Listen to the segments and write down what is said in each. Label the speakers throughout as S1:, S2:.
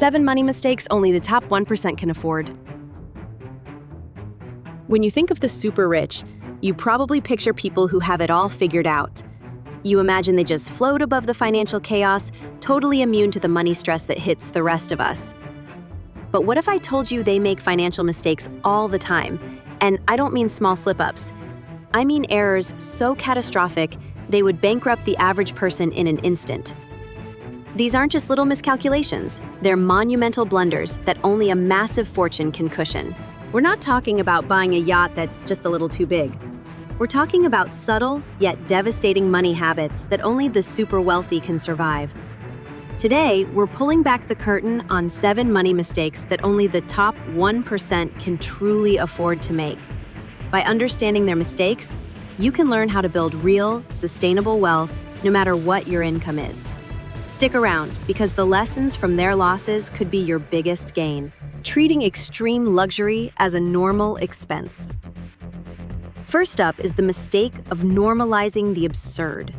S1: 7 money mistakes only the top 1% can afford. When you think of the super rich, you probably picture people who have it all figured out. You imagine they just float above the financial chaos, totally immune to the money stress that hits the rest of us. But what if I told you they make financial mistakes all the time? And I don't mean small slip-ups. I mean errors so catastrophic, they would bankrupt the average person in an instant. These aren't just little miscalculations. They're monumental blunders that only a massive fortune can cushion. We're not talking about buying a yacht that's just a little too big. We're talking about subtle, yet devastating money habits that only the super wealthy can survive. Today, we're pulling back the curtain on 7 money mistakes that only the top 1% can truly afford to make. By understanding their mistakes, you can learn how to build real, sustainable wealth no matter what your income is. Stick around, because the lessons from their losses could be your biggest gain. Treating extreme luxury as a normal expense. First up is the mistake of normalizing the absurd.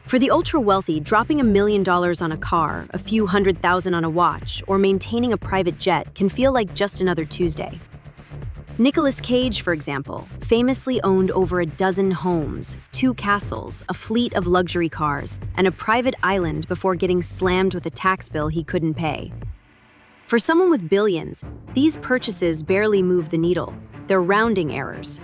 S1: For the ultra-wealthy, dropping $1 million on a car, a few $100,000 on a watch, or maintaining a private jet can feel like just another Tuesday. Nicolas Cage, for example, famously owned over a dozen homes, 2 castles, a fleet of luxury cars, and a private island before getting slammed with a tax bill he couldn't pay. For someone with billions, these purchases barely move the needle. They're rounding errors.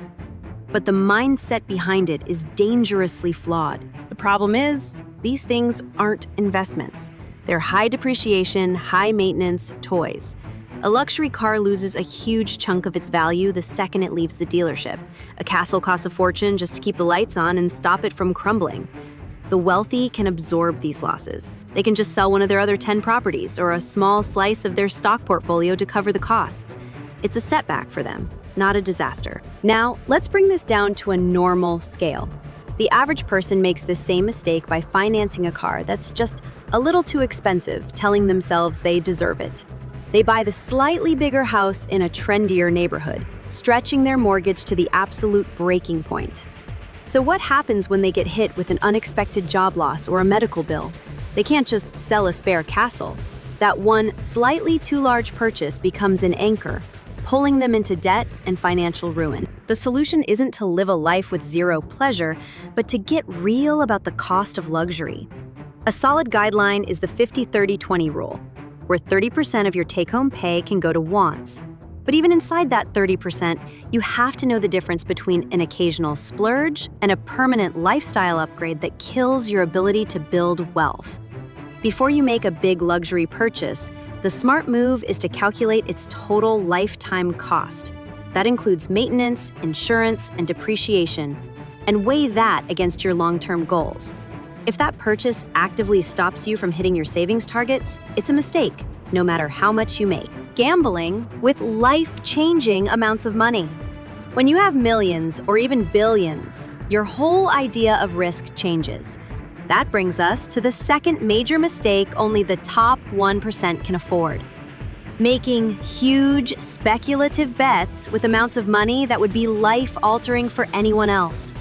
S1: But the mindset behind it is dangerously flawed. The problem is, these things aren't investments. They're high depreciation, high maintenance toys. A luxury car loses a huge chunk of its value the second it leaves the dealership. A castle costs a fortune just to keep the lights on and stop it from crumbling. The wealthy can absorb these losses. They can just sell one of their other 10 properties or a small slice of their stock portfolio to cover the costs. It's a setback for them, not a disaster. Now, let's bring this down to a normal scale. The average person makes the same mistake by financing a car that's just a little too expensive, telling themselves they deserve it. They buy the slightly bigger house in a trendier neighborhood, stretching their mortgage to the absolute breaking point. So what happens when they get hit with an unexpected job loss or a medical bill? They can't just sell a spare castle. That one slightly too large purchase becomes an anchor, pulling them into debt and financial ruin. The solution isn't to live a life with zero pleasure, but to get real about the cost of luxury. A solid guideline is the 50-30-20 rule, where 30% of your take-home pay can go to wants. But even inside that 30%, you have to know the difference between an occasional splurge and a permanent lifestyle upgrade that kills your ability to build wealth. Before you make a big luxury purchase, the smart move is to calculate its total lifetime cost. That includes maintenance, insurance, and depreciation, and weigh that against your long-term goals. If that purchase actively stops you from hitting your savings targets, it's a mistake, no matter how much you make. Gambling with life-changing amounts of money. When you have millions or even billions, your whole idea of risk changes. That brings us to the second major mistake only the top 1% can afford. Making huge speculative bets with amounts of money that would be life-altering for anyone else.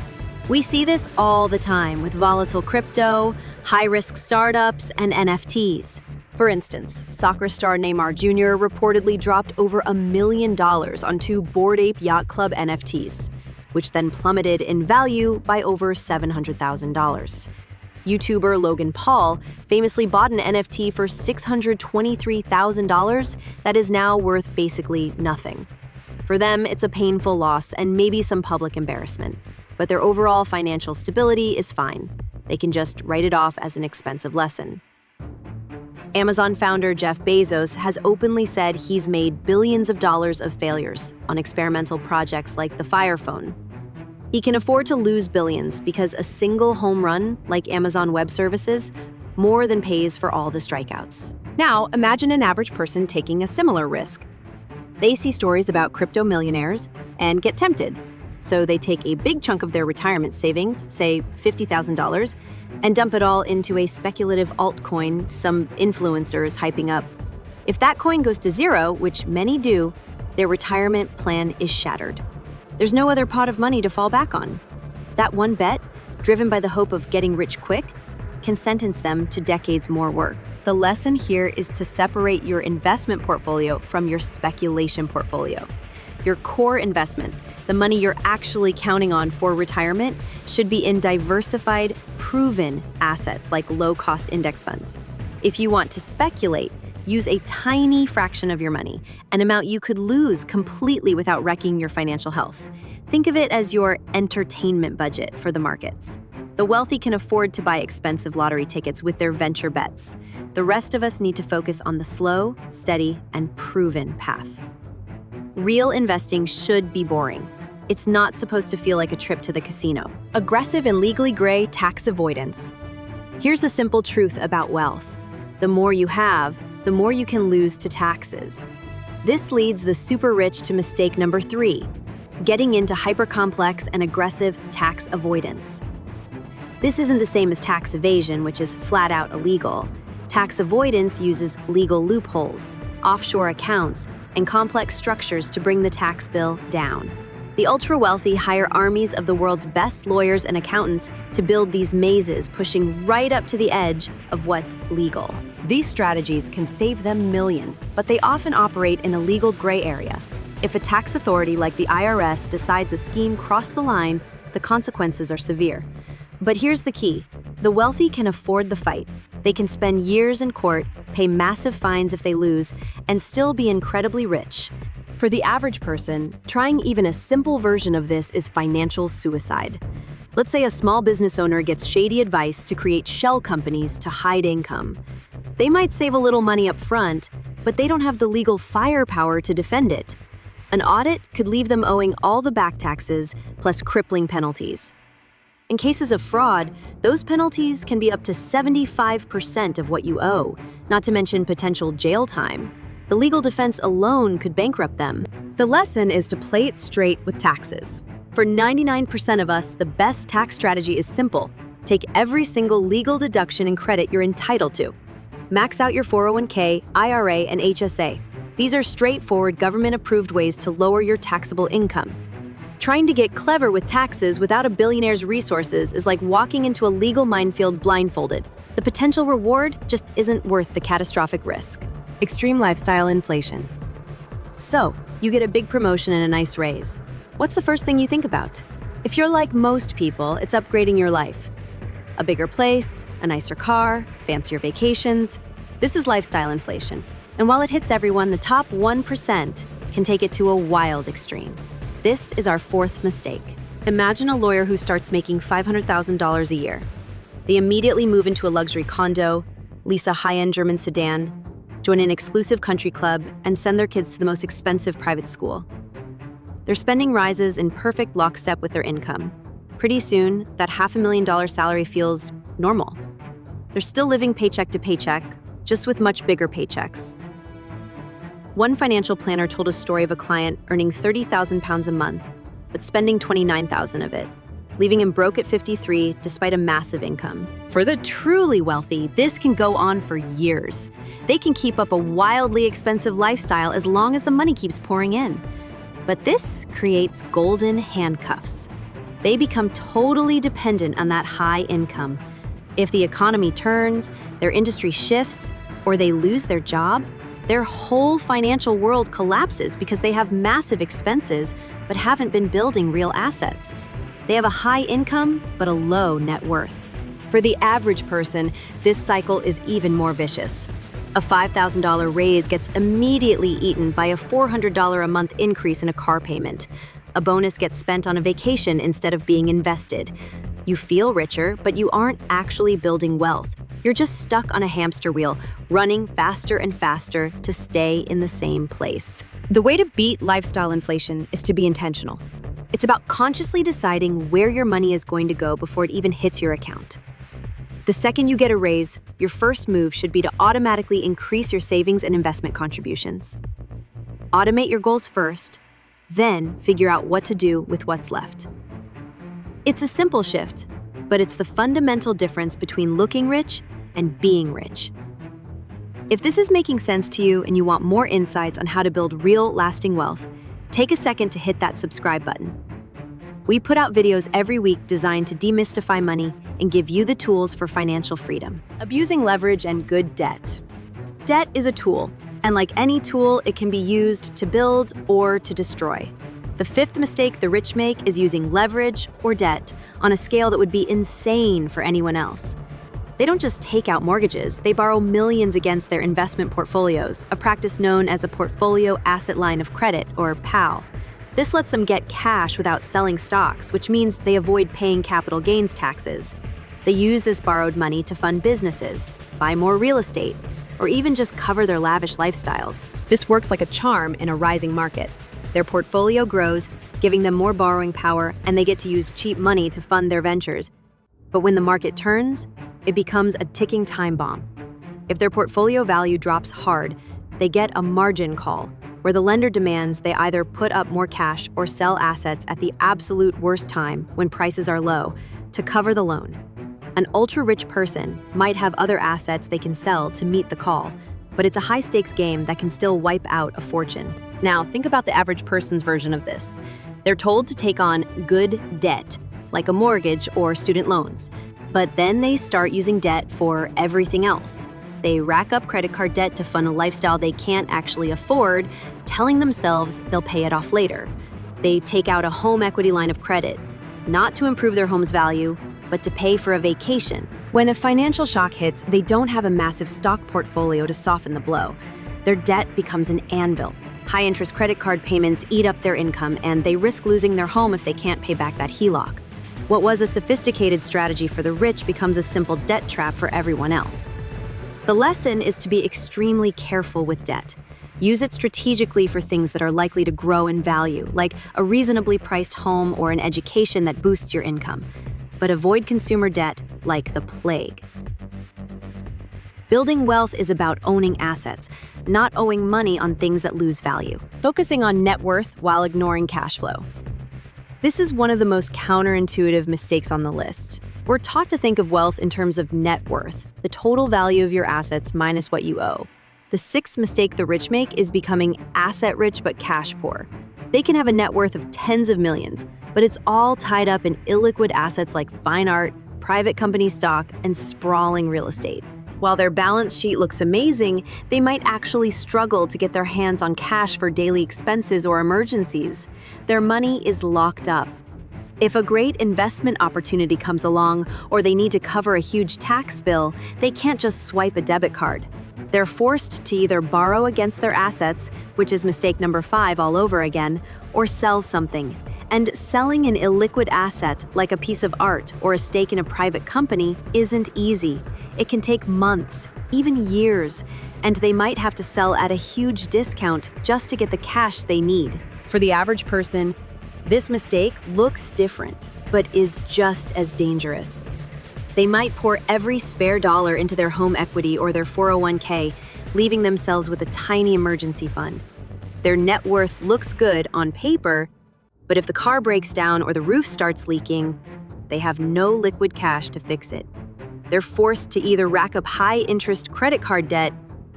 S1: We see this all the time with volatile crypto, high-risk startups, and NFTs. For instance, soccer star Neymar Jr. reportedly dropped over $1 million on 2 Bored Ape Yacht Club NFTs, which then plummeted in value by over $700,000. YouTuber Logan Paul famously bought an NFT for $623,000 that is now worth basically nothing. For them, it's a painful loss and maybe some public embarrassment, but their overall financial stability is fine. They can just write it off as an expensive lesson. Amazon founder Jeff Bezos has openly said he's made billions of dollars of failures on experimental projects like the Fire Phone. He can afford to lose billions because a single home run, like Amazon Web Services, more than pays for all the strikeouts. Now, imagine an average person taking a similar risk. They see stories about crypto millionaires and get tempted. So they take a big chunk of their retirement savings, say $50,000, and dump it all into a speculative altcoin some influencer is hyping up. If that coin goes to zero, which many do, their retirement plan is shattered. There's no other pot of money to fall back on. That one bet, driven by the hope of getting rich quick, can sentence them to decades more work. The lesson here is to separate your investment portfolio from your speculation portfolio. Your core investments, the money you're actually counting on for retirement, should be in diversified, proven assets like low-cost index funds. If you want to speculate, use a tiny fraction of your money, an amount you could lose completely without wrecking your financial health. Think of it as your entertainment budget for the markets. The wealthy can afford to buy expensive lottery tickets with their venture bets. The rest of us need to focus on the slow, steady, and proven path. Real investing should be boring. It's not supposed to feel like a trip to the casino. Aggressive and legally gray tax avoidance. Here's a simple truth about wealth. The more you have, the more you can lose to taxes. This leads the super rich to mistake number 3, getting into hyper-complex and aggressive tax avoidance. This isn't the same as tax evasion, which is flat out illegal. Tax avoidance uses legal loopholes, offshore accounts, and complex structures to bring the tax bill down. The ultra-wealthy hire armies of the world's best lawyers and accountants to build these mazes, pushing right up to the edge of what's legal. These strategies can save them millions, but they often operate in a legal gray area. If a tax authority like the IRS decides a scheme crossed the line, the consequences are severe. But here's the key. The wealthy can afford the fight. They can spend years in court, pay massive fines if they lose, and still be incredibly rich. For the average person, trying even a simple version of this is financial suicide. Let's say a small business owner gets shady advice to create shell companies to hide income. They might save a little money up front, but they don't have the legal firepower to defend it. An audit could leave them owing all the back taxes, plus crippling penalties. In cases of fraud, those penalties can be up to 75% of what you owe, not to mention potential jail time. The legal defense alone could bankrupt them. The lesson is to play it straight with taxes. For 99% of us, the best tax strategy is simple. Take every single legal deduction and credit you're entitled to. Max out your 401k, IRA, and HSA. These are straightforward government-approved ways to lower your taxable income. Trying to get clever with taxes without a billionaire's resources is like walking into a legal minefield blindfolded. The potential reward just isn't worth the catastrophic risk. Extreme lifestyle inflation. So, you get a big promotion and a nice raise. What's the first thing you think about? If you're like most people, it's upgrading your life. A bigger place, a nicer car, fancier vacations. This is lifestyle inflation. And while it hits everyone, the top 1% can take it to a wild extreme. This is our 4th mistake. Imagine a lawyer who starts making $500,000 a year. They immediately move into a luxury condo, lease a high-end German sedan, join an exclusive country club, and send their kids to the most expensive private school. Their spending rises in perfect lockstep with their income. Pretty soon, that $500,000 salary feels normal. They're still living paycheck to paycheck, just with much bigger paychecks. One financial planner told a story of a client earning £30,000 a month, but spending $29,000 of it, leaving him broke at 53 despite a massive income. For the truly wealthy, this can go on for years. They can keep up a wildly expensive lifestyle as long as the money keeps pouring in. But this creates golden handcuffs. They become totally dependent on that high income. If the economy turns, their industry shifts, or they lose their job, their whole financial world collapses because they have massive expenses but haven't been building real assets. They have a high income but a low net worth. For the average person, this cycle is even more vicious. A $5,000 raise gets immediately eaten by a $400 a month increase in a car payment. A bonus gets spent on a vacation instead of being invested. You feel richer, but you aren't actually building wealth. You're just stuck on a hamster wheel, running faster and faster to stay in the same place. The way to beat lifestyle inflation is to be intentional. It's about consciously deciding where your money is going to go before it even hits your account. The second you get a raise, your first move should be to automatically increase your savings and investment contributions. Automate your goals first, then figure out what to do with what's left. It's a simple shift, but it's the fundamental difference between looking rich and being rich. If this is making sense to you and you want more insights on how to build real, lasting wealth, take a second to hit that subscribe button. We put out videos every week designed to demystify money and give you the tools for financial freedom. Abusing leverage and good debt. Debt is a tool, and like any tool, it can be used to build or to destroy. The fifth mistake the rich make is using leverage or debt on a scale that would be insane for anyone else. They don't just take out mortgages, they borrow millions against their investment portfolios, a practice known as a portfolio asset line of credit, or PAL. This lets them get cash without selling stocks, which means they avoid paying capital gains taxes. They use this borrowed money to fund businesses, buy more real estate, or even just cover their lavish lifestyles. This works like a charm in a rising market. Their portfolio grows, giving them more borrowing power, and they get to use cheap money to fund their ventures. But when the market turns, it becomes a ticking time bomb. If their portfolio value drops hard, they get a margin call, where the lender demands they either put up more cash or sell assets at the absolute worst time when prices are low to cover the loan. An ultra-rich person might have other assets they can sell to meet the call, but it's a high-stakes game that can still wipe out a fortune. Now, think about the average person's version of this. They're told to take on good debt, like a mortgage or student loans, but then they start using debt for everything else. They rack up credit card debt to fund a lifestyle they can't actually afford, telling themselves they'll pay it off later. They take out a home equity line of credit, not to improve their home's value, but to pay for a vacation. When a financial shock hits, they don't have a massive stock portfolio to soften the blow. Their debt becomes an anvil. High-interest credit card payments eat up their income, and they risk losing their home if they can't pay back that HELOC. What was a sophisticated strategy for the rich becomes a simple debt trap for everyone else. The lesson is to be extremely careful with debt. Use it strategically for things that are likely to grow in value, like a reasonably priced home or an education that boosts your income. But avoid consumer debt like the plague. Building wealth is about owning assets, not owing money on things that lose value. Focusing on net worth while ignoring cash flow. This is one of the most counterintuitive mistakes on the list. We're taught to think of wealth in terms of net worth, the total value of your assets minus what you owe. The sixth mistake the rich make is becoming asset rich but cash poor. They can have a net worth of tens of millions, but it's all tied up in illiquid assets like fine art, private company stock, and sprawling real estate. While their balance sheet looks amazing, they might actually struggle to get their hands on cash for daily expenses or emergencies. Their money is locked up. If a great investment opportunity comes along or they need to cover a huge tax bill, they can't just swipe a debit card. They're forced to either borrow against their assets, which is mistake number 5 all over again, or sell something. And selling an illiquid asset, like a piece of art or a stake in a private company, isn't easy. It can take months, even years, and they might have to sell at a huge discount just to get the cash they need. For the average person, this mistake looks different, but is just as dangerous. They might pour every spare dollar into their home equity or their 401k, leaving themselves with a tiny emergency fund. Their net worth looks good on paper, but if the car breaks down or the roof starts leaking, they have no liquid cash to fix it. They're forced to either rack up high-interest credit card debt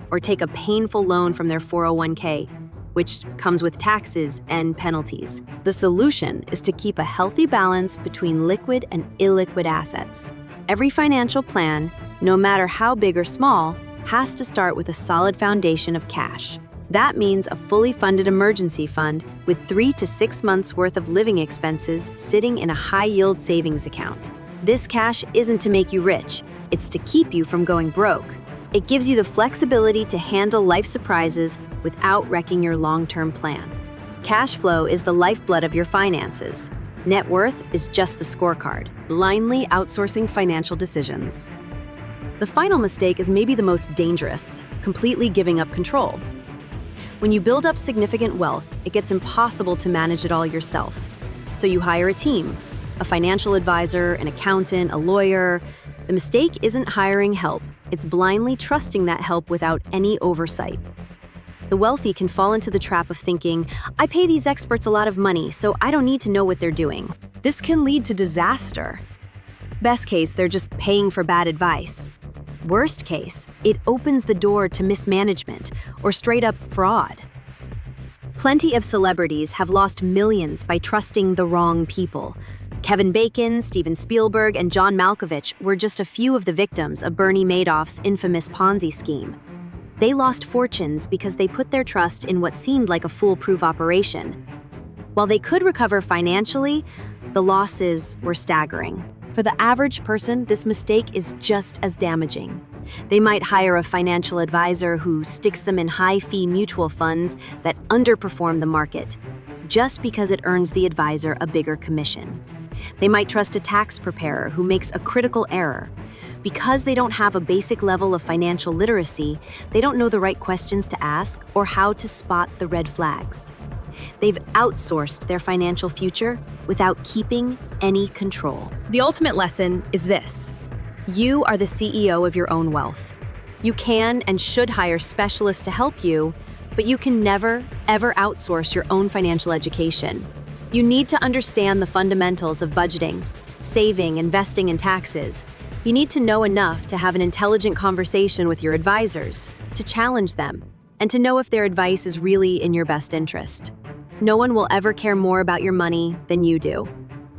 S1: or take a painful loan from their 401k, which comes with taxes and penalties. The solution is to keep a healthy balance between liquid and illiquid assets. Every financial plan, no matter how big or small, has to start with a solid foundation of cash. That means a fully funded emergency fund with 3 to 6 months worth of living expenses sitting in a high-yield savings account. This cash isn't to make you rich, it's to keep you from going broke. It gives you the flexibility to handle life surprises without wrecking your long-term plan. Cash flow is the lifeblood of your finances. Net worth is just the scorecard. Blindly outsourcing financial decisions. The final mistake is maybe the most dangerous, completely giving up control. When you build up significant wealth, it gets impossible to manage it all yourself. So you hire a team, a financial advisor, an accountant, a lawyer. The mistake isn't hiring help, it's blindly trusting that help without any oversight. The wealthy can fall into the trap of thinking, I pay these experts a lot of money, so I don't need to know what they're doing. This can lead to disaster. Best case, they're just paying for bad advice. Worst case, it opens the door to mismanagement or straight-up fraud. Plenty of celebrities have lost millions by trusting the wrong people. Kevin Bacon, Steven Spielberg, and John Malkovich were just a few of the victims of Bernie Madoff's infamous Ponzi scheme. They lost fortunes because they put their trust in what seemed like a foolproof operation. While they could recover financially, the losses were staggering. For the average person, this mistake is just as damaging. They might hire a financial advisor who sticks them in high-fee mutual funds that underperform the market, just because it earns the advisor a bigger commission. They might trust a tax preparer who makes a critical error. Because they don't have a basic level of financial literacy, they don't know the right questions to ask or how to spot the red flags. They've outsourced their financial future without keeping any control. The ultimate lesson is this: you are the CEO of your own wealth. You can and should hire specialists to help you, but you can never, ever outsource your own financial education. You need to understand the fundamentals of budgeting, saving, investing, and taxes. You need to know enough to have an intelligent conversation with your advisors, to challenge them, and to know if their advice is really in your best interest. No one will ever care more about your money than you do.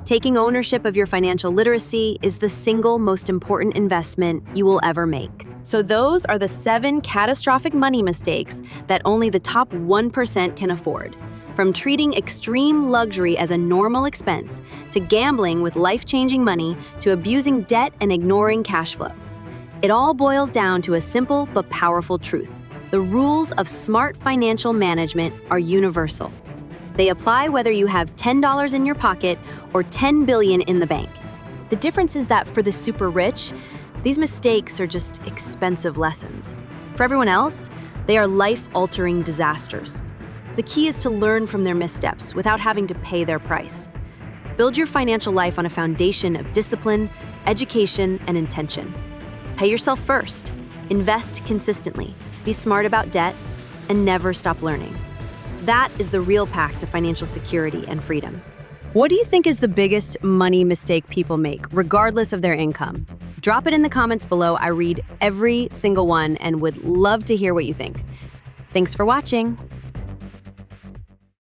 S1: Taking ownership of your financial literacy is the single most important investment you will ever make. So those are the 7 catastrophic money mistakes that only the top 1% can afford. From treating extreme luxury as a normal expense, to gambling with life-changing money, to abusing debt and ignoring cash flow. It all boils down to a simple but powerful truth. The rules of smart financial management are universal. They apply whether you have $10 in your pocket or $10 billion in the bank. The difference is that for the super rich, these mistakes are just expensive lessons. For everyone else, they are life-altering disasters. The key is to learn from their missteps without having to pay their price. Build your financial life on a foundation of discipline, education, and intention. Pay yourself first, invest consistently, be smart about debt, and never stop learning. That is the real path to financial security and freedom. What do you think is the biggest money mistake people make, regardless of their income? Drop it in the comments below. I read every single one and would love to hear what you think. Thanks for watching.